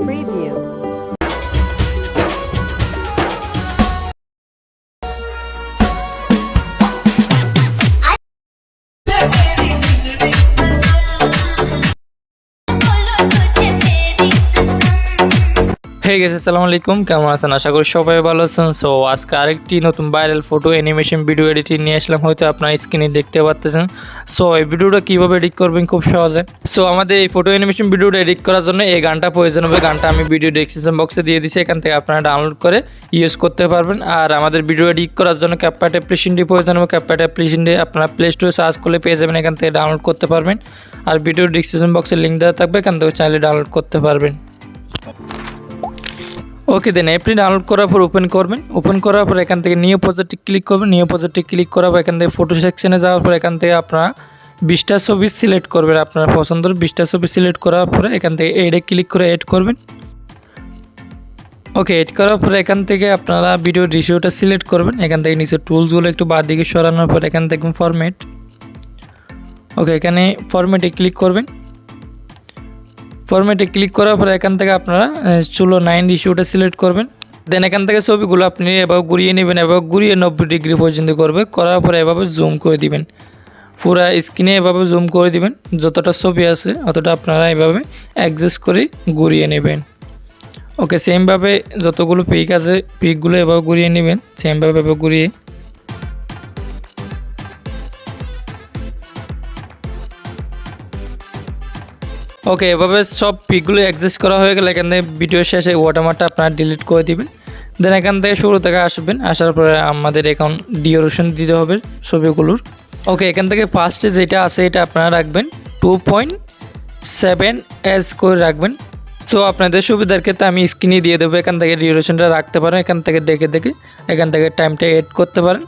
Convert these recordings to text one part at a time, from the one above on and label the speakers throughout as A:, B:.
A: Preview.
B: Hey guys আসসালামু আলাইকুম, কেমন আছেন? আশা করি সবাই ভালো আছেন। সো আজকে আরেকটি নতুন viral photo animation video editing নিয়ে আসলাম, হয়তো আপনারা স্ক্রিনে দেখতে পাচ্ছেন। সো এই ভিডিওটা কীভাবে এডিট করবেন খুব সহজে। সো আমাদের এই ফটো অ্যানিমেশন ভিডিওটা এডিট করার জন্য এই গানটা প্রয়োজন হবে। গানটা আমি ভিডিও ডেসক্রিপশন বক্সে দিয়ে দিচ্ছি, এখান থেকে আপনারা ডাউনলোড করে ইউজ করতে পারবেন। আর আমাদের ভিডিও এডিট করার জন্য CapCut অ্যাপ্লিকেশনটি প্রয়োজন হবে। CapCut অ্যাপ্লিকেশনটি আপনারা প্লে স্টোরে সার্চ করলে পেয়ে যাবেন, এখান থেকে ডাউনলোড করতে পারবেন। আর ভিডিও ডেসক্রিপশন বক্সে লিঙ্ক দেওয়া থাকবে, এখান থেকে চাইলে ডাউনলোড করতে পারবেন। ওকে, দেন অ্যাপটি ডাউনলোড করার পর ওপেন করবেন। ওপেন করার পর এখান থেকে নিউ প্রজেক্টে ক্লিক করবেন। নিউ প্রজেক্টে ক্লিক করার পর এখান থেকে ফটো সেকশনে যাওয়ার পর এখান থেকে আপনারা 20টা ছবি সিলেক্ট করবেন। আপনার পছন্দের 20টা ছবি সিলেক্ট করার পরে এখান থেকে এডে ক্লিক করে এড করবেন। ওকে, এড করার পরে এখান থেকে আপনারা ভিডিও রেশিওটা সিলেক্ট করবেন। এখান থেকে নিচে টুলসগুলো একটু বাদ দিকে সরানোর পর এখান থেকে ফরম্যাট। ওকে, এখানে ফরম্যাটে ক্লিক করবেন। ফরম্যাটে ক্লিক করার পরে এখান থেকে আপনারা চুলো 9 রেশিওটা সিলেক্ট করবেন। দেন এখান থেকে ছবিগুলো আপনি এভাবে ঘুরিয়ে নেবেন, এভাবে ঘুরিয়ে 90 ডিগ্রি পর্যন্ত করবে। করার পরে এভাবে জুম করে দিবেন, পুরো স্ক্রিনে এভাবে জুম করে দিবেন। যতটা ছবি আছে অতটা আপনারা এভাবে অ্যাডজাস্ট করে ঘুরিয়ে নেবেন। ওকে, সেমভাবে যতগুলো পিক আছে পিকগুলো এভাবে ঘুরিয়ে নেবেন, সেমভাবে এভাবে ঘুরিয়ে। ওকে, এভাবে সব পিকগুলো অ্যাডজাস্ট করা হয়ে গেলে এখান থেকে ভিডিও শেষে ওয়াটারমার্কটা আপনারা ডিলিট করে দিবেন। দেন এখান থেকে শুরু থেকে আসবেন, আসার পরে আমাদের এখন ডিউরেশন দিতে হবে ছবিগুলোর। ওকে, এখান থেকে ফার্স্টে যেটা আছে এটা আপনারা রাখবেন 2.7 করে রাখবেন। সো আপনাদের সুবিধার ক্ষেত্রে আমি স্ক্রিনে দিয়ে দেবো, এখান থেকে ডিউরেশনটা রাখতে পারেন। এখান থেকে দেখে এখান থেকে টাইমটা এড করতে পারেন।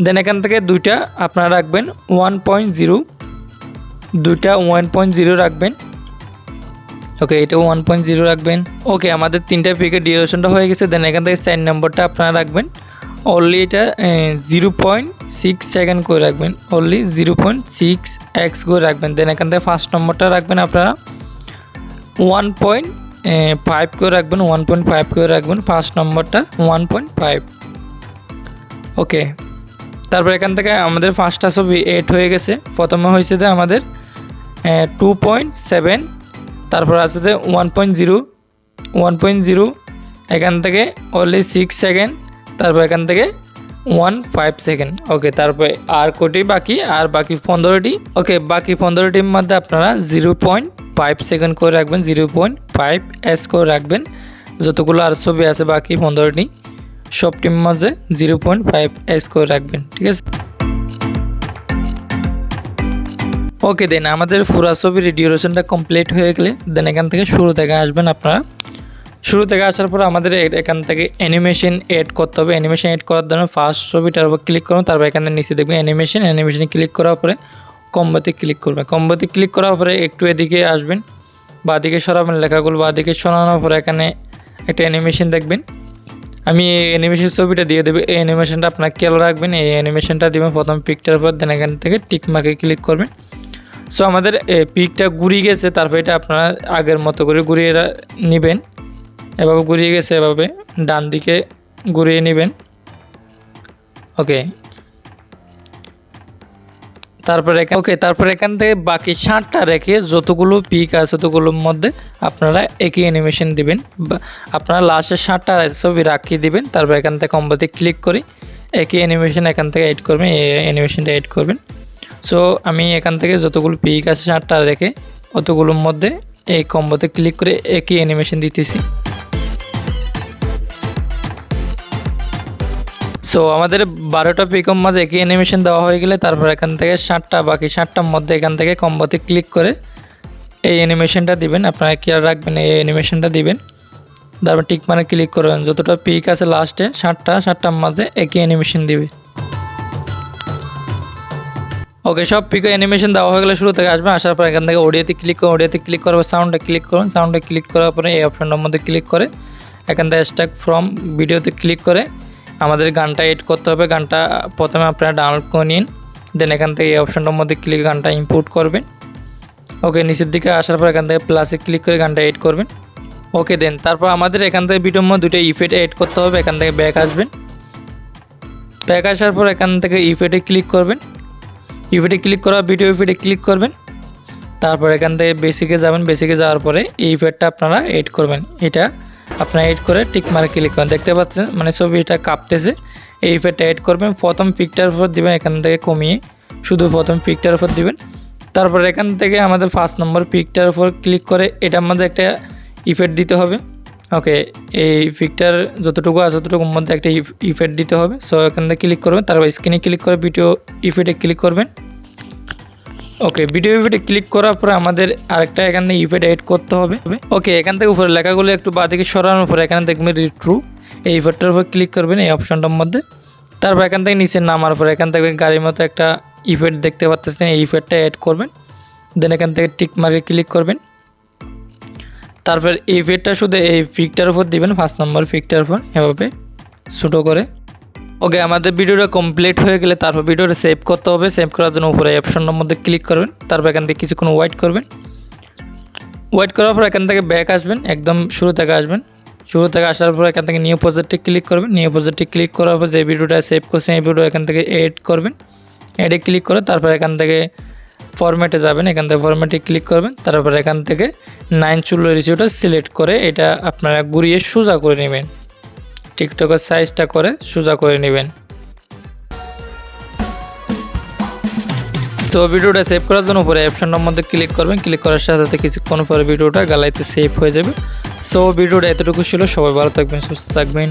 B: দেন এখান থেকে দুইটা আপনারা রাখবেন 1.0, দুইটা 1.0 রাখবেন। ওকে, এটাও 1.0 রাখবেন। ওকে, আমাদের 3টা পিকের ডিউরেশনটা হয়ে গেছে। দেন এখান থেকে 4 নম্বরটা আপনারা রাখবেন অনলি এটা 0.6 সেকেন্ড করে রাখবেন, অনলি 0.6x করে রাখবেন। দেন এখান থেকে 5 নম্বরটা রাখবেন আপনারা 1.5 করে রাখবেন, 1.5 করে রাখবেন। 5 নম্বরটা 1.5। ওকে, তারপর এখান থেকে আমাদের 5টা ছবি এড হয়ে গেছে। প্রথমে হয়েছে যে আমাদের 2.7, তারপর আছে যে 1.0, এখান থেকে অনলি 6 সেকেন্ড, তারপর এখান থেকে 1.5 সেকেন্ড। ওকে, তারপরে আর কোটি বাকি, আর বাকি 15টি। ওকে, বাকি 15টির মধ্যে আপনারা 0.5 সেকেন্ড করে রাখবেন, 0.5s করে রাখবেন। যতগুলো আর ছবি আছে বাকি 15টি সবটির মাঝে 0.5s করে রাখবেন, ঠিক আছে। ওকে, দেন আমাদের পুরো ছবির ডিউরেশনটা কমপ্লিট হয়ে গেলে দেন এখান থেকে শুরু থেকে আসবেন। আপনারা শুরু থেকে আসার পর আমাদের এখান থেকে অ্যানিমেশন এড করতে হবে। অ্যানিমেশন এড করার জন্য ফার্স্ট ছবিটার উপর ক্লিক করুন, তারপর এখানে নিচে দেখবেন অ্যানিমেশনে ক্লিক করার পরে কম্বোতে ক্লিক করবেন। কম্বোতে ক্লিক করার পরে একটু এদিকে আসবেন, বাঁদিকে সরাবেন, লেখাগুলো বাঁদিকে সরানোর পরে এখানে একটা অ্যানিমেশন দেখবেন। আমি এই অ্যানিমেশন ছবিটা দিয়ে দেবো। এই অ্যানিমেশনটা আপনার খেয়াল রাখবেন। এই অ্যানিমেশনটা দেবেন প্রথম পিকটার পর, দেন এখান থেকে টিক মার্কে ক্লিক করবেন। সো আমাদের পিকটা ঘুরিয়ে গেছে, তারপর এটা আপনারা আগের মতো করে ঘুরিয়ে নেবেন। এভাবে ঘুরিয়ে গেছে, এভাবে ডান দিকে ঘুরিয়ে নেবেন। ওকে, তারপর এখান থেকে বাকি 7টা রেখে যতগুলো পিক আছে ততগুলোর মধ্যে আপনারা একই অ্যানিমেশন দিবেন। আপনারা লাস্টে 7টা ছবি রাখিয়ে দিবেন। তারপর এখান থেকে কম্বোতে ক্লিক করে একই অ্যানিমেশন এখান থেকে এড করবেন, এই অ্যানিমেশনটা এড করবেন। সো আমি এখান থেকে যতগুলো পিক আছে 7টা রেখে অতগুলোর মধ্যে এই কম্বোতে ক্লিক করে একই অ্যানিমেশন দিতেছি। সো আমাদের 12টা পিকের মাঝে একই অ্যানিমেশন দেওয়া হয়ে গেলে তারপর এখান থেকে বাকি 7টার মধ্যে এখান থেকে কম্বোতে ক্লিক করে এই অ্যানিমেশনটা দিবেন। আপনারা খেয়াল রাখবেন, এই অ্যানিমেশনটা দিবেন। তারপর টিক মানে ক্লিক করবেন। যতটা পিক আছে লাস্টে 7টার মাঝে একই অ্যানিমেশন দিবে। ওকে, সব পিকে অ্যানিমেশন দেওয়া হয়ে গেলে শুরু থেকে আসবে। আসার পর এখান থেকে অডিওতে ক্লিক করুন, অডিওতে ক্লিক করার পর সাউন্ডে ক্লিক করুন। সাউন্ডে ক্লিক করার পরে এই অপশনটার মধ্যে ক্লিক করে এখান থেকে স্ট্যাক ফ্রম ভিডিওতে ক্লিক করে আমাদের গানটা এড করতে হবে। গানটা প্রথমে আপনারা ডাউনলোড করে নিন, দেন এখান থেকে এই অপশনটার মধ্যে ক্লিক গানটা ইম্পোর্ট করবেন। ওকে, নিচের দিকে আসার পর এখান থেকে প্লাসে ক্লিক করে গানটা এড করবেন। ওকে দেন তারপর আমাদের এখান থেকে ভিডিওর মধ্যে দুটো ইফেক্ট এড করতে হবে। এখান থেকে ব্যাক আসবেন, ব্যাক আসার পর এখান থেকে ইফেক্টে ক্লিক করবেন, ইফেক্টে ক্লিক করা ভিডিও ইফেক্টে ক্লিক করবেন। তারপর এখান থেকে বেসিকে যাবেন, বেসিকে যাওয়ার পরে এই ইফেক্টটা আপনারা এড করবেন। এটা আপনারা এড করে টিক মারে ক্লিক করেন, দেখতে পাচ্ছেন মানে ছবিটা কাঁপতেছে। এই ইফেক্টটা এড করবেন, প্রথম পিকটার উপর দিবেন, এখান থেকে কমিয়ে শুধু প্রথম পিকটার উপর দিবেন। তারপর এখান থেকে আমাদের 5 নম্বর পিকটার উপর ক্লিক করে এটা আমাদের একটা ইফেক্ট দিতে হবে। ওকে, এই পিকটার যতটুকু আছে ততটুকুর মধ্যে একটা ইফেক্ট দিতে হবে। সো এখান থেকে ক্লিক করবেন, তারপর স্ক্রিনে ক্লিক করে ভিডিও ইফেক্টে ক্লিক করবেন। ওকে, ভিডিও ইফেক্টে ক্লিক করার পরে আমাদের আরেকটা এখান থেকে ইফেক্ট এড করতে হবে। ওকে, এখান থেকে উপরে লেখাগুলো একটু বাঁদিকে সরানোর পরে এখানে দেখবেন রিট্রু, এই ইফেক্টটার উপর ক্লিক করবেন এই অপশনটার মধ্যে। তারপর এখান থেকে নিচে নামার পরে এখান থেকে গাড়ির মতো একটা ইফেক্ট দেখতে পাচ্ছেন, এই ইফেক্টটা অ্যাড করবেন। দেন এখান থেকে টিক মারে ক্লিক করবেন। তারপর এই ইফেক্টটা শুধু এই পিকটার উপর দিবেন, 5 নম্বর পিকটার উপর এভাবে ছোটো করে। ওকে, আমাদের ভিডিওটা কমপ্লিট হয়ে গেলে তারপর ভিডিওটা সেভ করতে হবে। সেভ করার জন্য উপরে অপশনের মধ্যে ক্লিক করবেন, তারপর এখান থেকে কিছুক্ষণ ওয়েট করবেন। ওয়েট করার পর এখান থেকে ব্যাক আসবেন, একদম শুরু থেকে আসবেন। শুরু থেকে আসার পর এখান থেকে নিউ প্রজেক্টে ক্লিক করবেন। নিউ প্রজেক্টে ক্লিক করার পর যে ভিডিওটা সেভ করছেন এই ভিডিও এখান থেকে এড করবেন। এডে ক্লিক করে তারপর এখান থেকে ফরম্যাটে যাবেন, এখান থেকে ফরম্যাটে ক্লিক করবেন। তারপর এখান থেকে 9 চুলের রেশিওটা সিলেক্ট করে এটা আপনারা ঘুরিয়ে সোজা করে নেবেন, টিকটকের সাইজটা করে সোজা করে নেবেন। তো ভিডিওটা সেভ করার জন্য উপরে অপশনটার মধ্যে ক্লিক করবেন। ক্লিক করার সাথে সাথে কিছুক্ষণ পরে ভিডিওটা গ্যালারিতে সেভ হয়ে যাবে। সো ভিডিওটা এতটুকু ছিল, সবাই ভালো থাকবেন, সুস্থ থাকবেন।